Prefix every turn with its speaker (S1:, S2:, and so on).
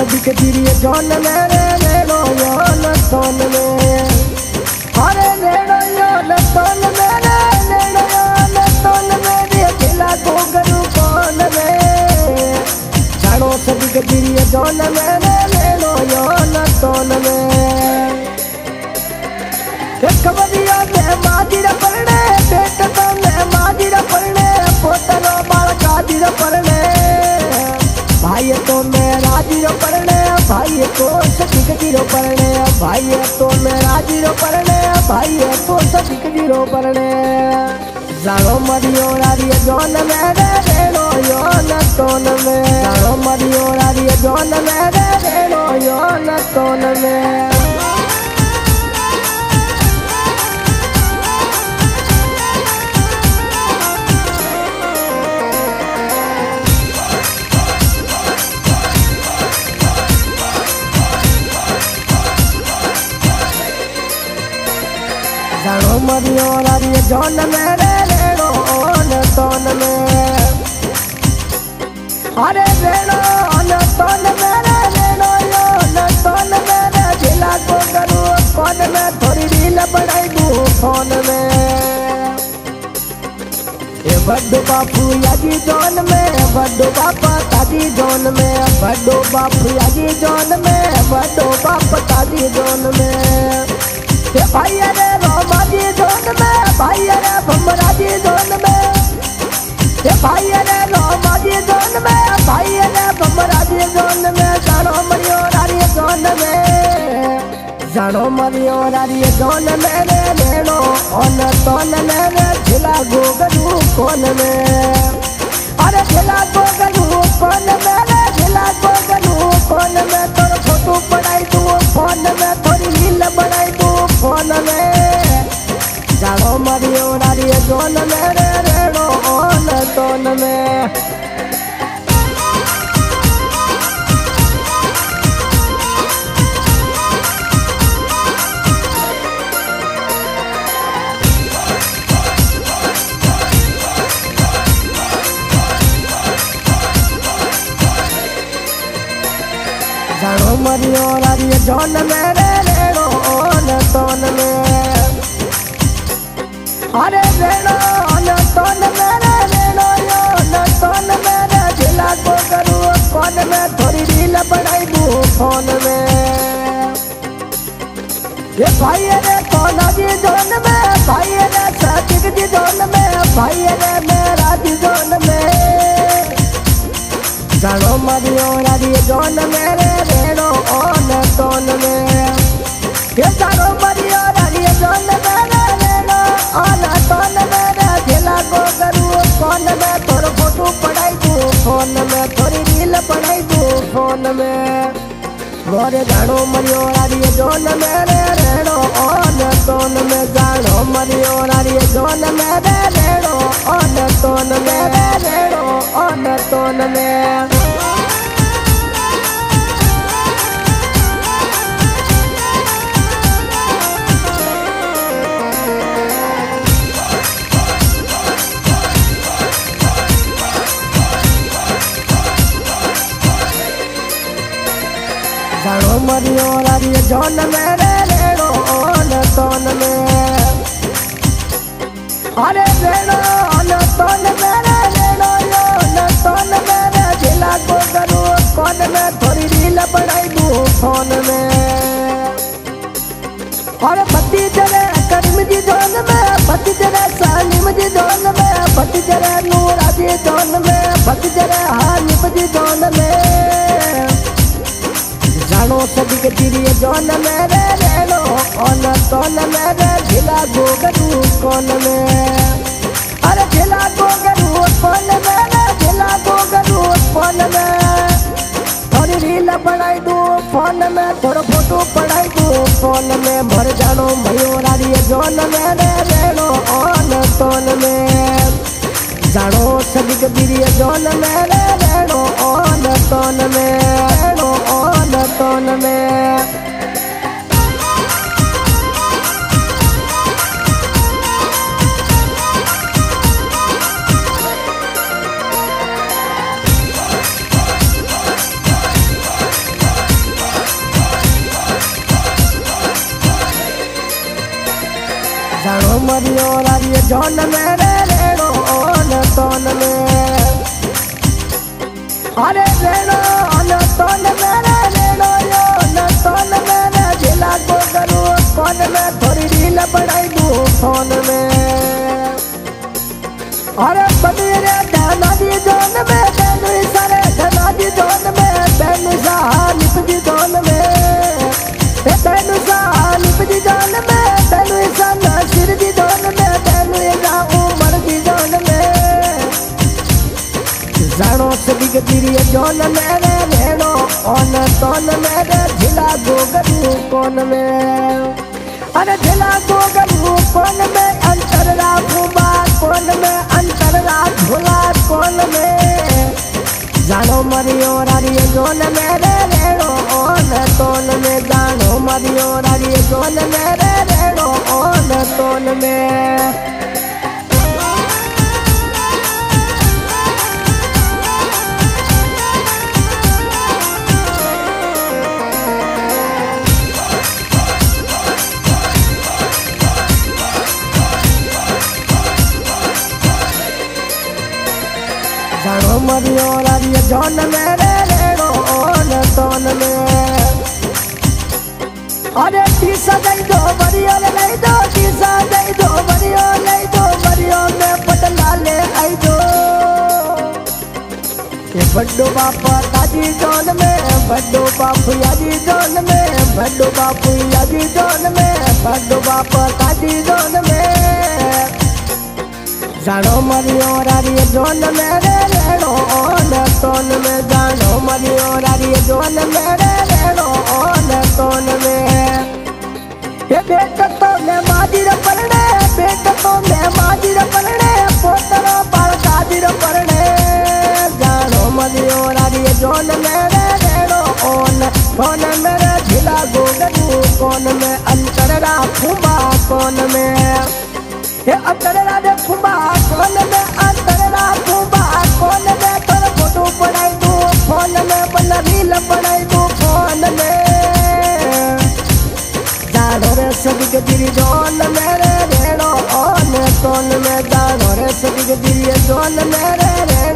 S1: सदी के दिरी जौन मेरे रेणो योन सोन में अरे रेणो योन सोन मेरे रेणो योन सोन मेरे दिला को गरु कौन में जानो सदी के दिरी जौन मेरे रेणो योन सोन में एक बदिया में माजीर परणे पेट तो में माजीर परणे पोतनो बालका जीर परणे भाई तो मैं राजीरो परणे भाई तो सदिक जीरो परणे भाई तो मैं राजीरो परणे भाई तो सदिक जीरो परणे जानो मरियो रारी जोन मेरे रेणो योन सोन में जानो मरियो रारी जोन मेरे रेणो योन सोन में जानो मरियो रारी जोन मेरे रेणो ओन सोन में अरे रेणो ओन सोन मेरे रेणो योन सोन मेरे जिला को करूँ कौन में थोड़ी रील बनाई दूँ फोन में ये बड्डो बापू याजी जोन में बड्डो बापा ताजी जोन में बड्डो बापू याजी जोन में बड्डो बापा ताजी जोन में ये भाई अरे रोमाजी जोन में भाई अरे भमराजी जोन में ये भाई अरे रोमाजी जोन में भाई अरे भमराजी जोन में जानो मरियो रारी जोन में जानो मरियो रारी जोन में रे रेणो ओन सोन में रे झिला गोगरू कोन में अरे झिला गोगरू कोन में रे झिला गोगरू कोन में तोर फोटो पढ़ाई तू फोन में थोड़ी रील बनाई तू फोन में जानो मरियो रारी जोन में रे रेणो ओन सोन में जानो मरियो रारी जोन में रे रेणो ओन सोन में अरे रेणो ओन सोन में रे रेणो योन सोन में रे जिला को करूँ कौन में थोड़ी रील बनाई दूँ फोन में ये भाई अरे सोना जी जोन में भाई अरे सचिक जी जोन में भाई अरे मेरा जी जोन में जानो मरियो रारी जोन में रे रेणो ओन सोन में ये जानो मरियो रारी जोन में रे रेणो ओन सोन में रे झिला को करूँ कौन में थोड़ा फोटो पढ़ाई दूँ फोन में थोड़ी रील पढ़ाई दूँ फोन में मोरे जानो मरियो रारी जोन में रे रेणो ओन सोन में जानो मरियो रारी जोन में रे रेणो ओन सोन में रे रेणो ओन सोन में जानो मरियो रारी जोन में रे रेणो ओन सोन में अरे रेणो ओन सोन में रे रेणो योन सोन में रे जिला को करूँ कौन में थोड़ी रील बनाई दूँ फोन में अरे पति जरे करीम जी जोन में पति जरे सालिम जी जोन में पति जरे नूरा जी जोन में पति जरे हानिफ जी जोन में जानो सदिक दिरी जोन में रे रेणो ओन सोन में रे झिला गोगरू कोन में अरे झिला गोगरू कोन में रे झिला गोगरू कोन में थोड़ी रील बनाई दूँ फोन में थोड़ा फोटो पढ़ाई दूँ फोन में भर जानो मरियो रारी जोन में रे रेणो ओन सोन में जानो सदिक दिरी जोन में रे रेणो ओन सोन में रेणो ओन सोन में मरियो रारिय जौन मेरे रेणो ओन तोन में अरे रेणो ओन तोन मेरे रेणो यो न तोन मेरे जिला को करूँ कौन में थोड़ी रील बनाई दूँ फोन में अरे बदीरे धनाजी जौन में बेनु सारे धनाजी जौन में बेनु साहा निपजी जौन में बेनु साहा निपजी जौन में बेनु सन सिर जी जौन में बेनु सा उमर जी जौन में जानो सदी गतीरी जौन मेरे रेणो ओन तोन मेरे झिला गोगरू कौन में अरे झिला गोगरू कौन में अंतर राखूबा कौन में अंतर राखूला कौन में जानो मरियो रारिय जोन मेरे रेणो ओन तोन में जानो मरियो रारिय जोन मेरे रेणो ओन तोन में जानो मरियो रारिय जौन मेरे रेणो ओन तोन में अरे टीसा दई दो मरियो ले दो टीसा दई दो मरियो ले दो मरियो में पटला ले आई दो ये बड्डो बापा ताजी जौन में बड्डो बापू याजी जौन में बड्डो बापू याजी जौन में बड्डो बापा ताजी जौन में जानो मरियो रारिय जोन मेरे रेणो ओन तोन में जानो मरियो रारिय जोन मेरे रेणो ओन तोन में ये बेट तो मैं माजिर परणे बेट तो मैं माजिर परणे पोतरो पाल काजिर परणे जानो मरियो रारिय जोन मेरे रेणो ओन तोन मेरे झिला गोगरू कौन में अंतर राखूबा कौन में ये अंतर राधे फुबा कौन में अंतर राखूबा कौन में तोर फोटो पढ़ाई दू फोन में बन रील पढ़ाई दू फोन में जानो रे सदी गतीरी जौन मेरे रेणो ओन तोन में जानो रे सदी गतीरी जौन मेरे रेणो